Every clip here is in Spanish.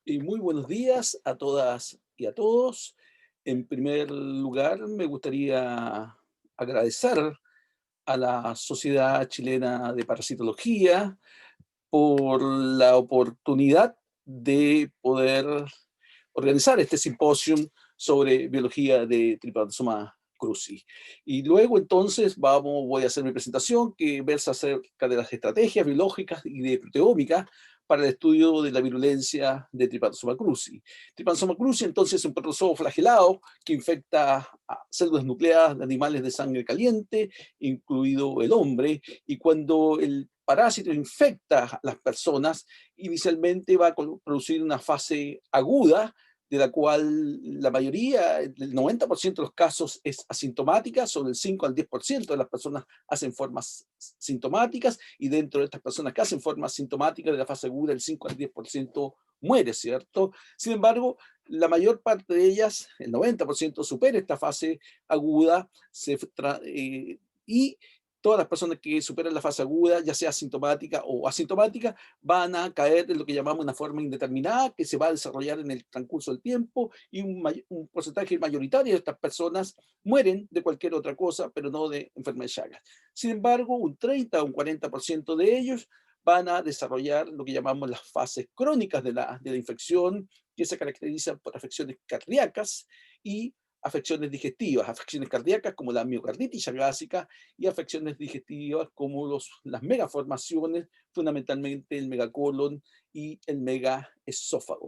Y muy buenos días a todas y a todos. En primer lugar, me gustaría agradecer a la Sociedad Chilena de Parasitología por la oportunidad de poder organizar este simposium sobre biología de Trypanosoma cruzi. Y luego entonces voy a hacer mi presentación que versa acerca de las estrategias biológicas y de proteómica para el estudio de la virulencia de Trypanosoma cruzi. Trypanosoma cruzi entonces es un protozoo flagelado que infecta a células nucleadas de animales de sangre caliente, incluido el hombre, y cuando el parásito infecta a las personas, inicialmente va a producir una fase aguda, de la cual la mayoría, el 90% de los casos es asintomática, sobre el 5 al 10% de las personas hacen formas sintomáticas, y dentro de estas personas que hacen formas sintomáticas de la fase aguda, el 5 al 10% muere, ¿cierto? Sin embargo, la mayor parte de ellas, el 90%, supera esta fase aguda y todas las personas que superan la fase aguda, ya sea asintomática o asintomática, van a caer en lo que llamamos una forma indeterminada, que se va a desarrollar en el transcurso del tiempo, y un porcentaje mayoritario de estas personas mueren de cualquier otra cosa, pero no de enfermedad de Chagas. Sin embargo, un 30 o un 40% de ellos van a desarrollar lo que llamamos las fases crónicas de la infección, que se caracterizan por afecciones cardíacas y afecciones digestivas, afecciones cardíacas como la miocarditis chagásica, y afecciones digestivas como las megaformaciones, fundamentalmente el megacolon y el megaesófago.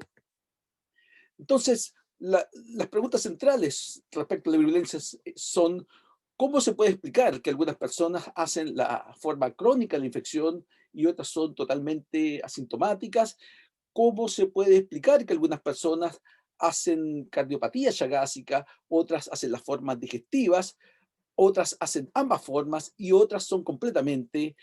Entonces, las preguntas centrales respecto a la virulencia son: ¿cómo se puede explicar que algunas personas hacen la forma crónica de la infección y otras son totalmente asintomáticas? ¿Cómo se puede explicar que algunas personas hacen cardiopatía chagásica, otras hacen las formas digestivas, otras hacen ambas formas y otras son completamente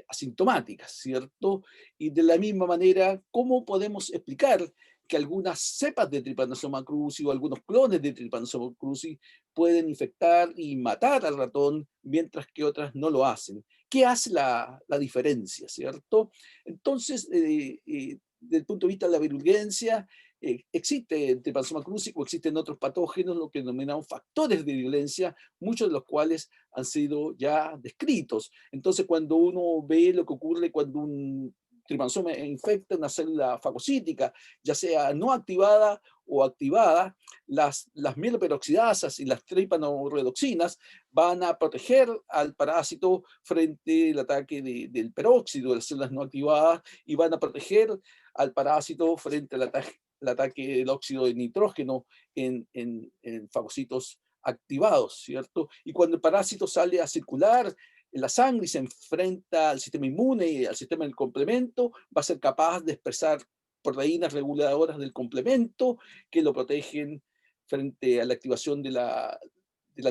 asintomáticas, ¿cierto? Y de la misma manera, ¿cómo podemos explicar que algunas cepas de Trypanosoma cruzi o algunos clones de Trypanosoma cruzi pueden infectar y matar al ratón, mientras que otras no lo hacen? ¿Qué hace la diferencia, cierto? Entonces, desde el punto de vista de la virulencia, existe en Trypanosoma cruzi o existen otros patógenos, lo que denominamos factores de virulencia, muchos de los cuales han sido ya descritos. Entonces, cuando uno ve lo que ocurre cuando un tripanosoma infecta una célula fagocítica, ya sea no activada o activada, las mieloperoxidasas y las tripanoredoxinas van a proteger al parásito frente al ataque del peróxido de las células no activadas, y van a proteger al parásito frente al ataque del óxido de nitrógeno en fagocitos activados, ¿cierto? Y cuando el parásito sale a circular en la sangre y se enfrenta al sistema inmune y al sistema del complemento, va a ser capaz de expresar proteínas reguladoras del complemento que lo protegen frente a la activación de la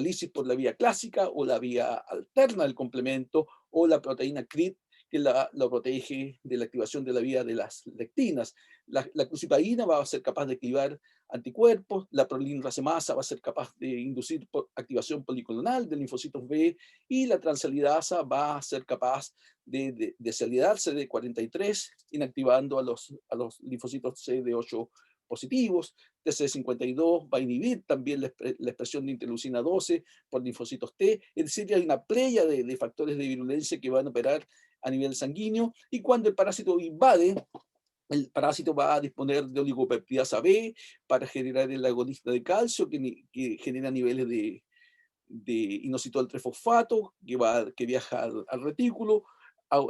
lisis por la vía clásica o la vía alterna del complemento, o la proteína CRIT que lo protege de la activación de la vía de las lectinas. La crucipaína va a ser capaz de activar anticuerpos, la prolinrasemasa va a ser capaz de inducir activación policlonal de linfocitos B, y la transalidasa va a ser capaz de desalidar CD43, inactivando a los linfocitos CD8 positivos. TC52 va a inhibir también la expresión de interleucina 12 por linfocitos T. Es decir, hay una playa de factores de virulencia que van a operar a nivel sanguíneo, y cuando el parásito invade, el parásito va a disponer de oligopeptidasa B para generar el agonista de calcio que genera niveles de inositol trifosfato que viaja al retículo, a-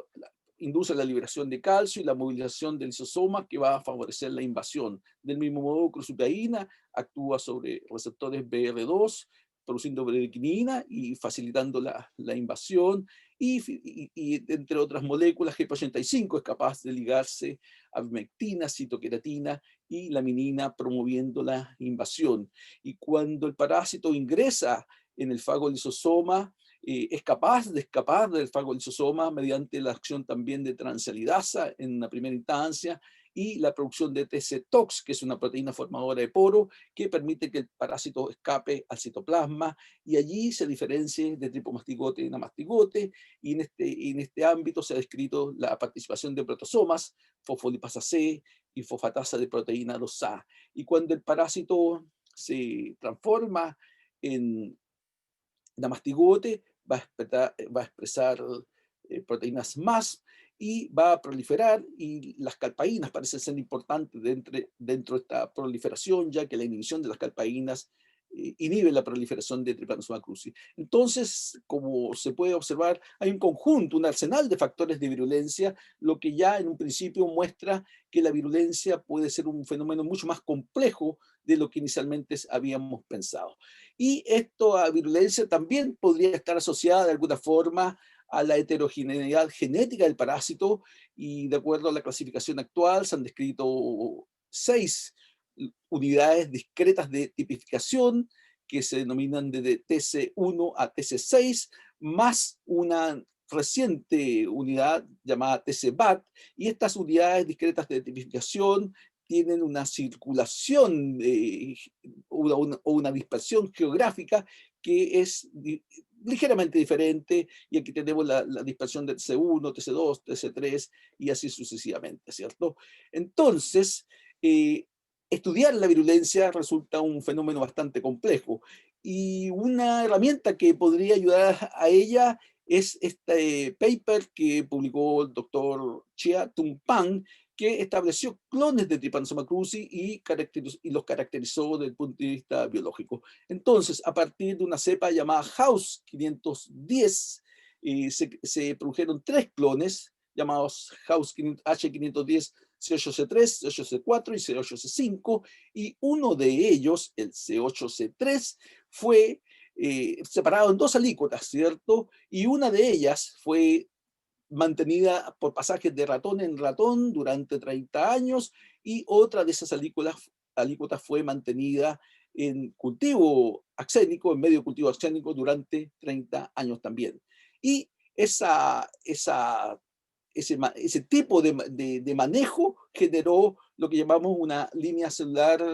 induce la liberación de calcio y la movilización del lisosoma, que va a favorecer la invasión. Del mismo modo, crucipaína actúa sobre receptores BR2, produciendo bradykinin y facilitando la invasión, y entre otras moléculas, GP85 es capaz de ligarse a abimectina, citoqueratina y laminina, promoviendo la invasión. Y cuando el parásito ingresa en el fagolisosoma, es capaz de escapar del fagolisosoma mediante la acción también de transalidasa en una primera instancia, y la producción de TC-TOX, que es una proteína formadora de poro, que permite que el parásito escape al citoplasma, y allí se diferencie de tripomastigote y namastigote, y en este ámbito se ha descrito la participación de protozomas, fosfolipasa C, y fosfatasa de proteína 2A. Y cuando el parásito se transforma en Namastigote, va a expresar proteínas más y va a proliferar, y las calpaínas parecen ser importantes dentro de esta proliferación, ya que la inhibición de las calpaínas inhibe la proliferación de Trypanosoma cruzi. Entonces, como se puede observar, hay un conjunto, un arsenal de factores de virulencia, lo que ya en un principio muestra que la virulencia puede ser un fenómeno mucho más complejo de lo que inicialmente habíamos pensado. Y esto a virulencia también podría estar asociada de alguna forma a la heterogeneidad genética del parásito, y de acuerdo a la clasificación actual se han descrito 6 unidades discretas de tipificación que se denominan desde TC1 a TC6, más una reciente unidad llamada TC-BAT, y estas unidades discretas de tipificación tienen una circulación o una dispersión geográfica que es ligeramente diferente, y aquí tenemos la dispersión de TC1, TC2, TC3 y así sucesivamente, ¿cierto? Entonces, estudiar la virulencia resulta un fenómeno bastante complejo, y una herramienta que podría ayudar a ella es este paper que publicó el doctor Chia Tung Pan, que estableció clones de Trypanosoma cruzi y los caracterizó desde el punto de vista biológico. Entonces, a partir de una cepa llamada House 510, se produjeron 3 clones llamados House H510 C8C3, C8C4 y C8C5, y uno de ellos, el C8C3, fue separado en 2 alícuotas, ¿cierto? Y una de ellas fue mantenida por pasajes de ratón en ratón durante 30 años, y otra de esas alícuotas fue mantenida en cultivo axénico, en medio cultivo axénico, durante 30 años también. Y ese tipo de manejo generó lo que llamamos una línea celular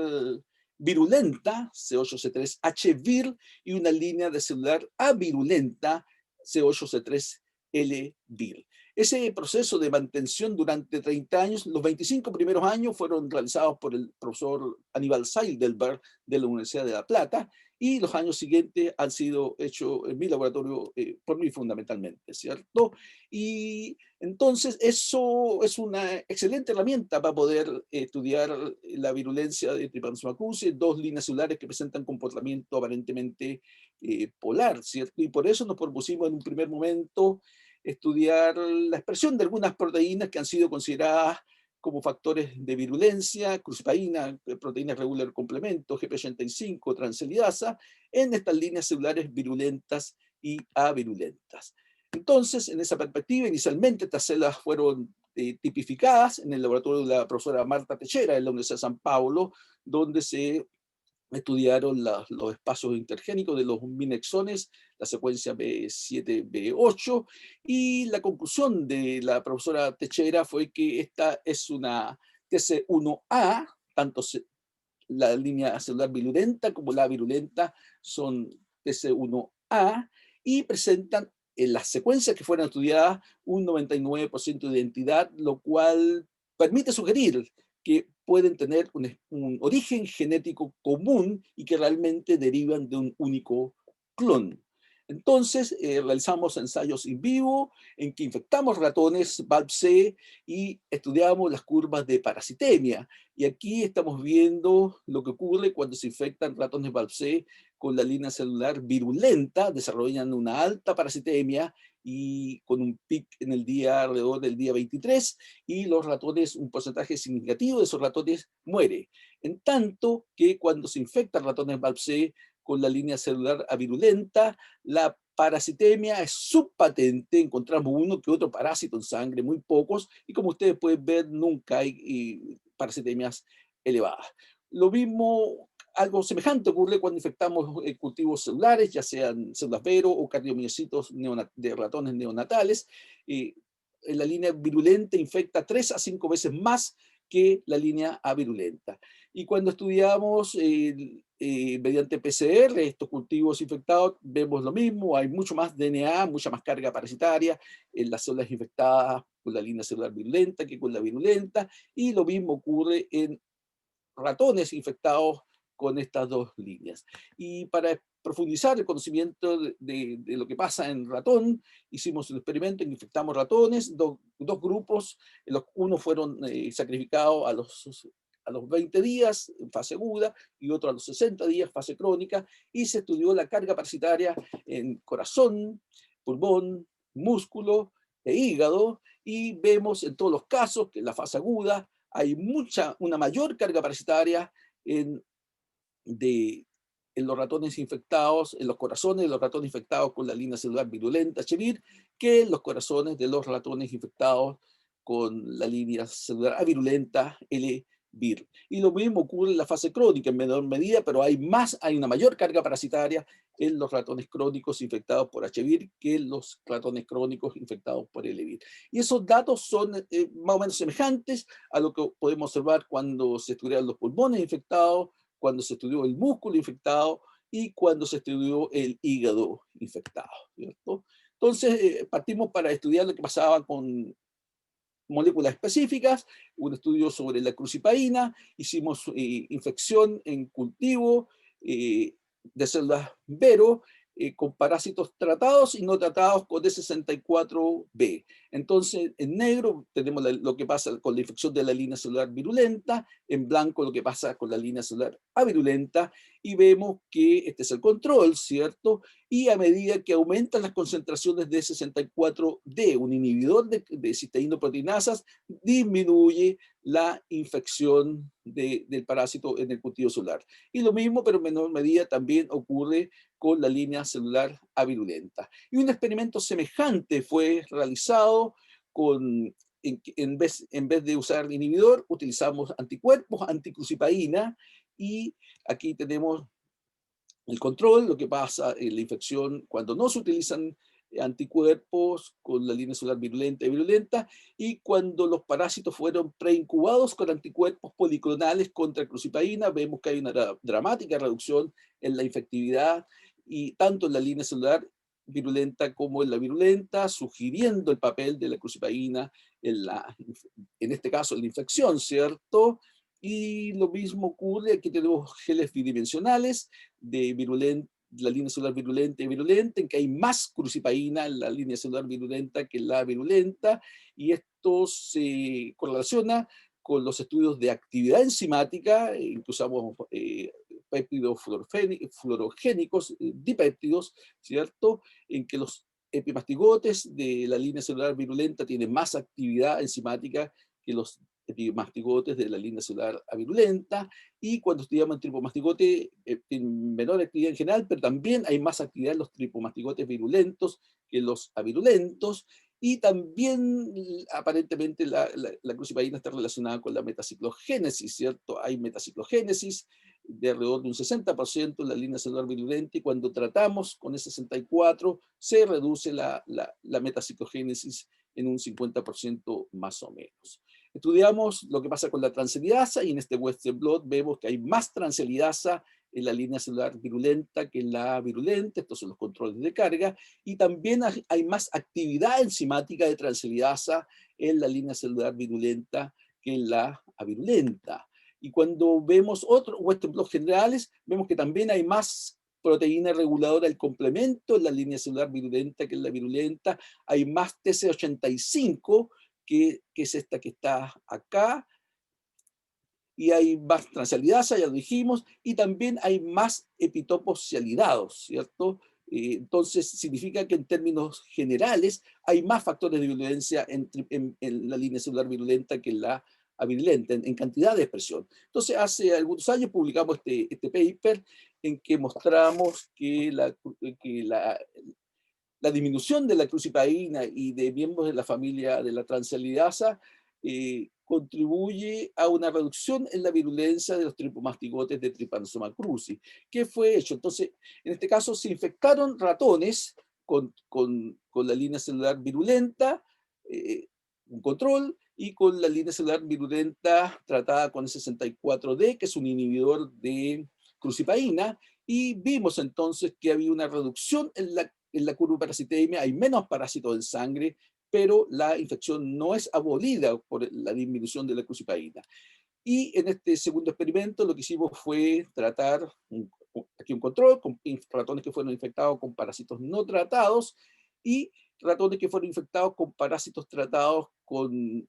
virulenta, C8C3H-vir, y una línea de celular avirulenta, C8C3L-vir. Ese proceso de mantención durante 30 años, los 25 primeros años fueron realizados por el profesor Aníbal Seidelberg de la Universidad de La Plata, y los años siguientes han sido hechos en mi laboratorio por mí fundamentalmente, ¿cierto? Y entonces eso es una excelente herramienta para poder estudiar la virulencia de Trypanosoma cruzi, 2 líneas celulares que presentan comportamiento aparentemente polar, ¿cierto? Y por eso nos propusimos en un primer momento estudiar la expresión de algunas proteínas que han sido consideradas como factores de virulencia, crucipaína, proteína regular complemento, GP85, transelidasa, en estas líneas celulares virulentas y avirulentas. Entonces, en esa perspectiva, inicialmente estas células fueron tipificadas en el laboratorio de la profesora Marta Techera de la Universidad de San Paulo, donde se estudiaron los espacios intergénicos de los minexones, la secuencia B7, B8, y la conclusión de la profesora Techera fue que esta es una TC1A, tanto la línea celular virulenta como la virulenta son TC1A, y presentan en las secuencias que fueron estudiadas un 99% de identidad, lo cual permite sugerir que pueden tener un origen genético común y que realmente derivan de un único clon. Entonces, realizamos ensayos in vivo en que infectamos ratones BALB-C y estudiamos las curvas de parasitemia. Y aquí estamos viendo lo que ocurre cuando se infectan ratones BALB-C con la línea celular virulenta, desarrollan una alta parasitemia y con un pic en el día alrededor del día 23, y los ratones, un porcentaje significativo de esos ratones muere. En tanto que cuando se infectan ratones BALB-C con la línea celular avirulenta, la parasitemia es subpatente, encontramos uno que otro parásito en sangre, muy pocos, y como ustedes pueden ver, nunca hay parasitemias elevadas. Lo mismo, algo semejante ocurre cuando infectamos cultivos celulares, ya sean células Vero o cardiomiocitos de ratones neonatales. La línea virulenta infecta 3 a 5 veces más que la línea A virulenta. Y cuando estudiamos mediante PCR estos cultivos infectados, vemos lo mismo, hay mucho más DNA, mucha más carga parasitaria en las células infectadas con la línea celular virulenta que con la virulenta, y lo mismo ocurre en ratones infectados con estas dos líneas. Y para profundizar el conocimiento de lo que pasa en ratón, hicimos un experimento en que infectamos ratones, dos grupos, unos fueron sacrificados a los 20 días en fase aguda y otro a los 60 días fase crónica, y se estudió la carga parasitaria en corazón, pulmón, músculo e hígado, y vemos en todos los casos que en la fase aguda hay una mayor carga parasitaria en, de, en los ratones infectados, en los corazones de los ratones infectados con la línea celular virulenta Chevir, que en los corazones de los ratones infectados con la línea celular avirulenta L-Vir. Y lo mismo ocurre en la fase crónica en menor medida, pero hay una mayor carga parasitaria en los ratones crónicos infectados por H-Vir que en los ratones crónicos infectados por L-Vir. Y esos datos son más o menos semejantes a lo que podemos observar cuando se estudian los pulmones infectados, cuando se estudió el músculo infectado y cuando se estudió el hígado infectado, ¿cierto? Entonces, partimos para estudiar lo que pasaba con moléculas específicas, un estudio sobre la crucipaína, hicimos infección en cultivo de células Vero con parásitos tratados y no tratados con D64B. Entonces, en negro tenemos lo que pasa con la infección de la línea celular virulenta, en blanco lo que pasa con la línea celular avirulenta, y vemos que este es el control, ¿cierto? Y a medida que aumentan las concentraciones de 64D, un inhibidor de cisteínoproteinasas, disminuye la infección del parásito en el cultivo celular. Y lo mismo, pero en menor medida, también ocurre con la línea celular avirulenta. Y un experimento semejante fue realizado con, en vez de usar inhibidor, utilizamos anticuerpos, anticrucipaína, y aquí tenemos el control, lo que pasa en la infección cuando no se utilizan anticuerpos con la línea celular virulenta y virulenta, y cuando los parásitos fueron preincubados con anticuerpos policlonales contra crucipaína, vemos que hay una dramática reducción en la infectividad, y tanto en la línea celular virulenta como en la virulenta, sugiriendo el papel de la crucipaína en este caso en la infección, ¿cierto? Y lo mismo ocurre, aquí tenemos geles bidimensionales de la línea celular virulenta y virulenta, en que hay más crucipaína en la línea celular virulenta que en la virulenta, y esto se correlaciona con los estudios de actividad enzimática, en que usamos péptidos fluorogénicos, dipéptidos, ¿cierto? En que los epimastigotes de la línea celular virulenta tienen más actividad enzimática que los epimastigotes de la línea celular avirulenta, y cuando estudiamos el tripomastigote tienen menor actividad en general, pero también hay más actividad en los tripomastigotes virulentos que los avirulentos, y también aparentemente la crucipaína está relacionada con la metaciclogénesis, ¿cierto? Hay metaciclogénesis de alrededor de un 60% en la línea celular virulenta, y cuando tratamos con ese 64 se reduce la metaciclogénesis en un 50% más o menos. Estudiamos lo que pasa con la transelidasa, y en este Western blot vemos que hay más transelidasa en la línea celular virulenta que en la virulenta. Estos son los controles de carga, y también hay más actividad enzimática de transelidasa en la línea celular virulenta que en la avirulenta. Y cuando vemos otros Western blot generales, vemos que también hay más proteína reguladora del complemento en la línea celular virulenta que en la virulenta, hay más TC85, que es esta que está acá, y hay más transalidasa, ya lo dijimos, y también hay más epitopos sialidados, ¿cierto? Entonces significa que en términos generales hay más factores de virulencia en la línea celular virulenta que en la avirulenta, en cantidad de expresión. Entonces hace algunos años publicamos este paper en que mostramos que la disminución de la crucipaína y de miembros de la familia de la transalidasa contribuye a una reducción en la virulencia de los tripomastigotes de Trypanosoma cruzi. ¿Qué fue hecho? Entonces, en este caso se infectaron ratones con la línea celular virulenta, un control, y con la línea celular virulenta tratada con el 64D, que es un inhibidor de crucipaína, y vimos entonces que había una reducción en la curvaparasitemia, hay menos parásitos en sangre, pero la infección no es abolida por la disminución de la crucipaína. Y en este segundo experimento lo que hicimos fue tratar aquí un control con ratones que fueron infectados con parásitos no tratados y ratones que fueron infectados con parásitos tratados con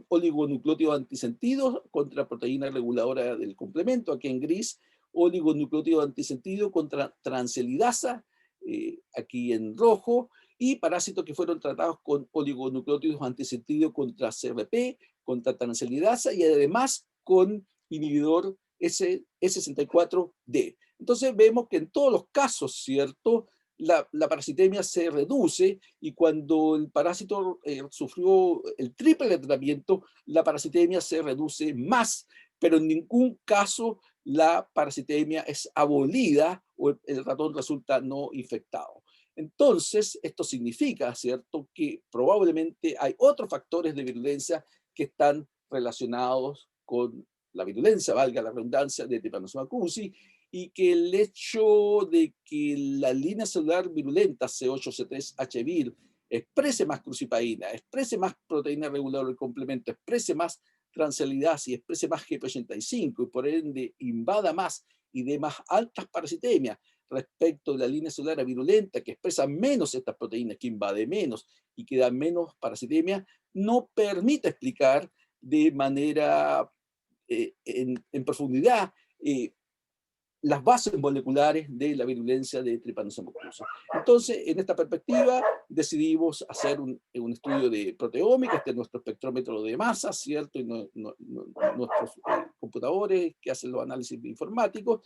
oligonucleótidos antisentidos contra proteína reguladora del complemento, aquí en gris, oligonucleótido antisentido contra transelidasa, aquí en rojo, y parásitos que fueron tratados con oligonucleótidos antisentido contra CRP, contra transelidasa y además con inhibidor S64D. Entonces vemos que en todos los casos, ¿cierto?, la parasitemia se reduce y cuando el parásito sufrió el triple de tratamiento, la parasitemia se reduce más, pero en ningún caso la parasitemia es abolida o el ratón resulta no infectado. Entonces, esto significa, ¿cierto?, que probablemente hay otros factores de virulencia que están relacionados con la virulencia, valga la redundancia, de Trypanosoma cruzi, y que el hecho de que la línea celular virulenta C8C3H-vir exprese más crucipaína, exprese más proteína reguladora del complemento, exprese más transelidasa y exprese más GP85 y por ende invada más y dé más altas parasitemias respecto de la línea celular virulenta que expresa menos estas proteínas, que invade menos y que da menos parasitemia, no permite explicar de manera en profundidad las bases moleculares de la virulencia de Trypanosoma cruzi. Entonces, en esta perspectiva, decidimos hacer un estudio de proteómica, este es nuestro espectrómetro de masa, ¿cierto? Y nuestros computadores que hacen los análisis informáticos.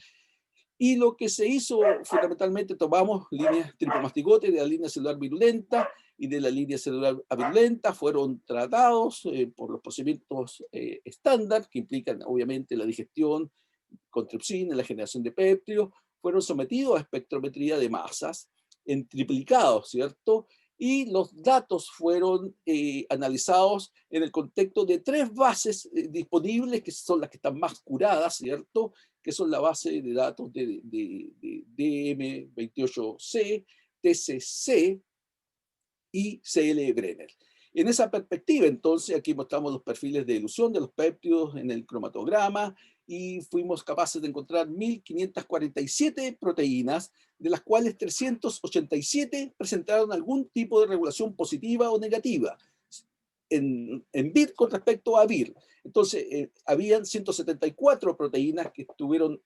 Y lo que se hizo, fundamentalmente, tomamos líneas tripomastigotes de la línea celular virulenta y de la línea celular avirulenta, fueron tratados por los procedimientos estándar, que implican, obviamente, la digestión con tripsina, la generación de péptidos, fueron sometidos a espectrometría de masas en triplicados, ¿cierto? Y los datos fueron analizados en el contexto de tres bases disponibles, que son las que están más curadas, ¿cierto? Que son la base de datos de DM28C, TCC y CL Brenner. En esa perspectiva, entonces, aquí mostramos los perfiles de ilusión de los péptidos en el cromatograma y fuimos capaces de encontrar 1547 proteínas, de las cuales 387 presentaron algún tipo de regulación positiva o negativa en VIR con respecto a VIR. Entonces, habían 174 proteínas que estuvieron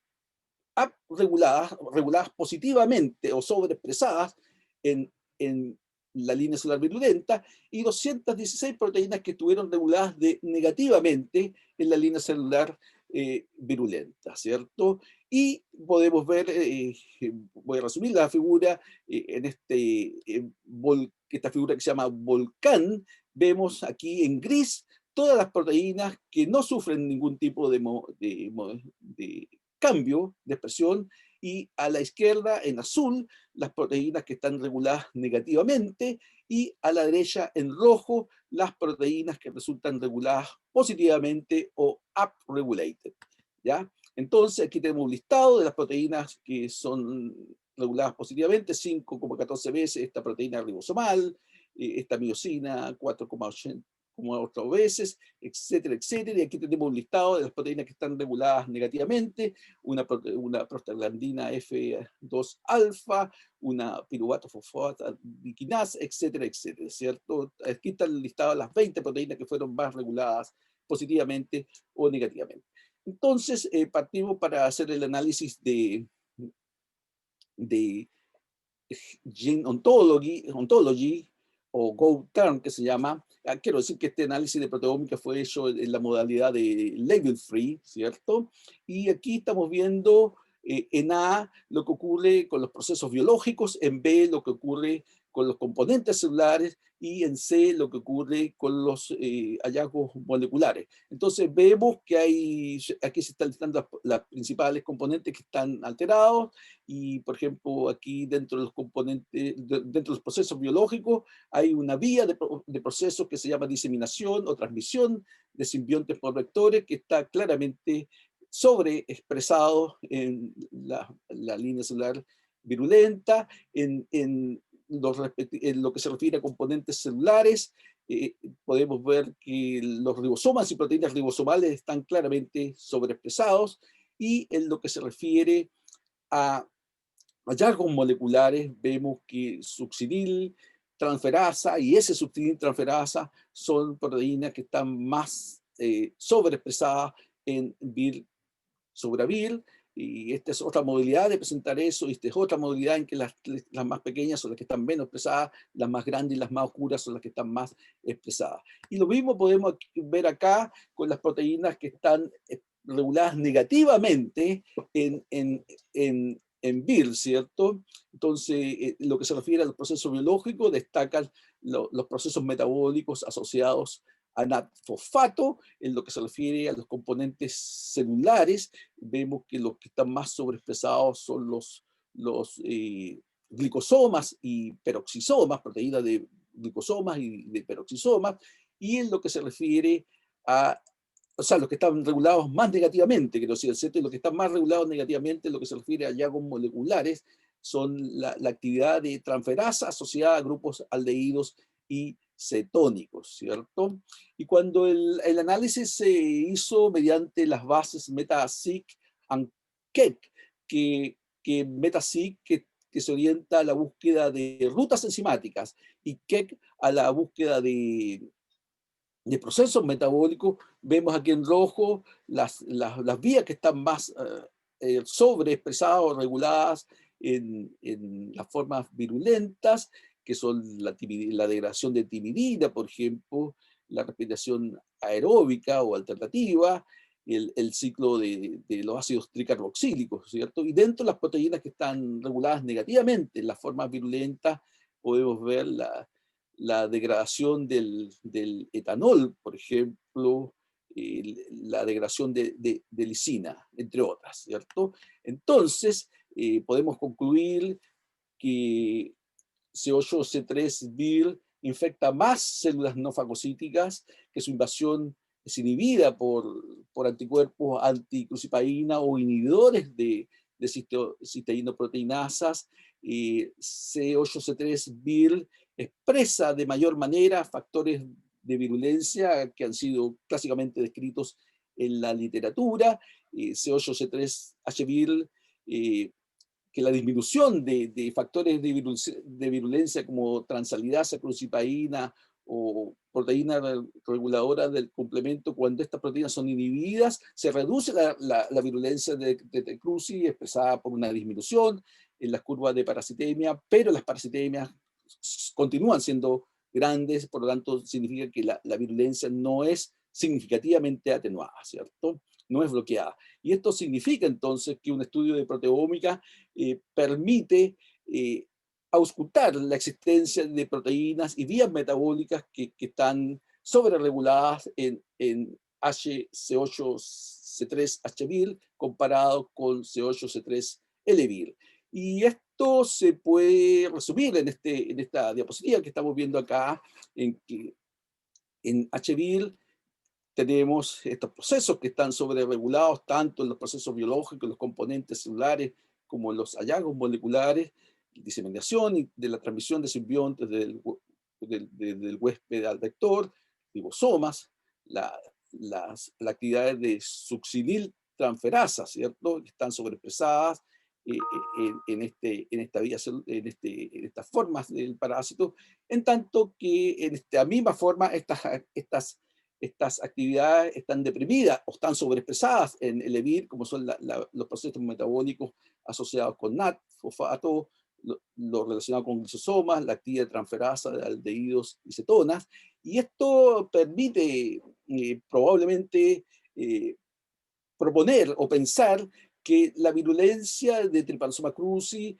reguladas positivamente o sobreexpresadas en la línea celular virulenta y 216 proteínas que estuvieron reguladas negativamente en la línea celular virulenta, ¿cierto? Y podemos ver, voy a resumir la figura, esta figura que se llama volcán, vemos aquí en gris todas las proteínas que no sufren ningún tipo de cambio de expresión, y a la izquierda, en azul, las proteínas que están reguladas negativamente, y a la derecha, en rojo, las proteínas que resultan reguladas positivamente o upregulated, ¿ya? Entonces, aquí tenemos un listado de las proteínas que son reguladas positivamente, 5,14 veces esta proteína ribosomal, esta miosina 4,80 como otras veces, etcétera, etcétera. Y aquí tenemos un listado de las proteínas que están reguladas negativamente, una prostaglandina F2 alfa, una piruvato fosfato diquinasa, etcétera, etcétera, ¿cierto? Aquí está el listado de las 20 proteínas que fueron más reguladas positivamente o negativamente. Entonces, partimos para hacer el análisis de Gene Ontology o GoTerm, que se llama. Quiero decir que este análisis de proteómica fue hecho en la modalidad de label free, ¿cierto? Y aquí estamos viendo en A lo que ocurre con los procesos biológicos, en B lo que ocurre con los componentes celulares, y en C lo que ocurre con los hallazgos moleculares. Entonces vemos que aquí se están listando las principales componentes que están alterados, y por ejemplo aquí dentro de los componentes, dentro de los procesos biológicos, hay una vía de procesos que se llama diseminación o transmisión de simbiontes por vectores, que está claramente sobreexpresado en la línea celular virulenta, en lo que se refiere a componentes celulares. Podemos ver que los ribosomas y proteínas ribosomales están claramente sobreexpresados, y en lo que se refiere a hallazgos moleculares, vemos que succinil transferasa y S-succinil transferasa son proteínas que están más sobreexpresadas en vir sobre vir, y esta es otra modalidad de presentar eso, y esta es otra modalidad en que las más pequeñas son las que están menos expresadas, las más grandes y las más oscuras son las que están más expresadas. Y lo mismo podemos ver acá con las proteínas que están reguladas negativamente en vir, ¿cierto? Entonces, lo que se refiere a los procesos biológicos, destacan los procesos metabólicos asociados a NAT-fosfato. En lo que se refiere a los componentes celulares, vemos que los que están más sobreexpresados son los glicosomas y peroxisomas, proteínas de glicosomas y de peroxisomas, y en lo que se refiere a, o sea, los que están regulados más negativamente, quiero decir, ¿cierto? Y los que están más regulados negativamente, en lo que se refiere a hallazgos moleculares, son la actividad de transferasa asociada a grupos aldehídos y cetónicos, ¿cierto? Y cuando el análisis se hizo mediante las bases MetaSeq and Keck, que MetaSeq que se orienta a la búsqueda de rutas enzimáticas, y Keck a la búsqueda de procesos metabólicos, vemos aquí en rojo las vías que están más sobreexpresadas o reguladas en las formas virulentas, que son la degradación de timidina, por ejemplo, la respiración aeróbica o alternativa, el ciclo de los ácidos tricarboxílicos, ¿cierto? Y dentro de las proteínas que están reguladas negativamente en las formas virulentas, podemos ver la degradación del etanol, por ejemplo, la degradación de lisina, entre otras, ¿cierto? Entonces, podemos concluir que C8-C3-Vir infecta más células no fagocíticas, que su invasión es inhibida por anticuerpos anticrucipaína o inhibidores de cisteínoproteinasas. C8-C3-Vir expresa de mayor manera factores de virulencia que han sido clásicamente descritos en la literatura. C8-C3-H-Vir, que la disminución de factores de virulencia como transalidasa, crucipaína o proteína reguladora del complemento, cuando estas proteínas son inhibidas, se reduce la virulencia de cruci, expresada por una disminución en las curvas de parasitemia, pero las parasitemias continúan siendo grandes, por lo tanto significa que la virulencia no es significativamente atenuada, ¿cierto? No es bloqueada. Y esto significa entonces que un estudio de proteómica permite auscultar la existencia de proteínas y vías metabólicas que están sobrereguladas en HC8C3H-Vir comparado con C8C3L-Vir. Y esto se puede resumir en esta diapositiva que estamos viendo acá, en que en H-Vir tenemos estos procesos que están sobreregulados, tanto en los procesos biológicos, los componentes celulares, como en los hallazgos moleculares, diseminación y de la transmisión de simbiontes del huésped al vector, ribosomas, las actividades de succinil transferasa, ¿cierto?, que están sobreexpresadas en estas formas del parásito, en tanto que en esta misma forma estas actividades están deprimidas o están sobreexpresadas en el EBIR, como son los procesos metabólicos asociados con NAT, fosfato, lo relacionado con lisosomas, la actividad transferasa de aldehídos y cetonas, y esto permite probablemente proponer o pensar que la virulencia de Trypanosoma cruzi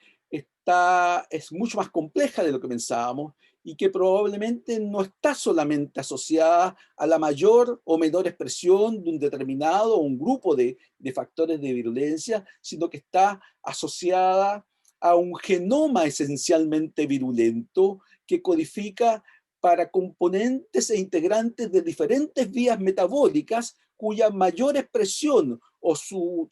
es mucho más compleja de lo que pensábamos y que probablemente no está solamente asociada a la mayor o menor expresión de un determinado o un grupo de factores de virulencia, sino que está asociada a un genoma esencialmente virulento que codifica para componentes e integrantes de diferentes vías metabólicas cuya mayor expresión o su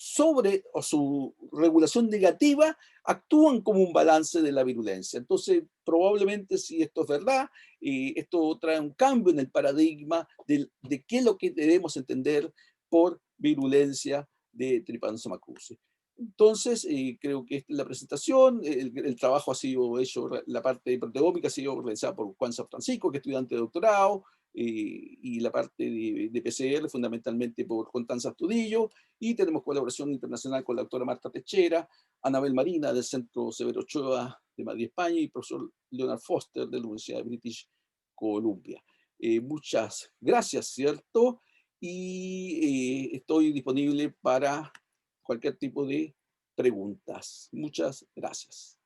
regulación negativa actúan como un balance de la virulencia. Entonces, probablemente si esto es verdad, esto trae un cambio en el paradigma de qué es lo que debemos entender por virulencia de Trypanosoma cruzi. Entonces, creo que esta es la presentación, el trabajo ha sido hecho, la parte proteómica ha sido realizada por Juan San Francisco, que es estudiante de doctorado, y la parte de PCR fundamentalmente por Constanza Astudillo, y tenemos colaboración internacional con la doctora Marta Techera, Anabel Marina del Centro Severo Ochoa de Madrid, España, y el profesor Leonard Foster de la Universidad de British Columbia. Muchas gracias, ¿cierto? Y estoy disponible para cualquier tipo de preguntas. Muchas gracias.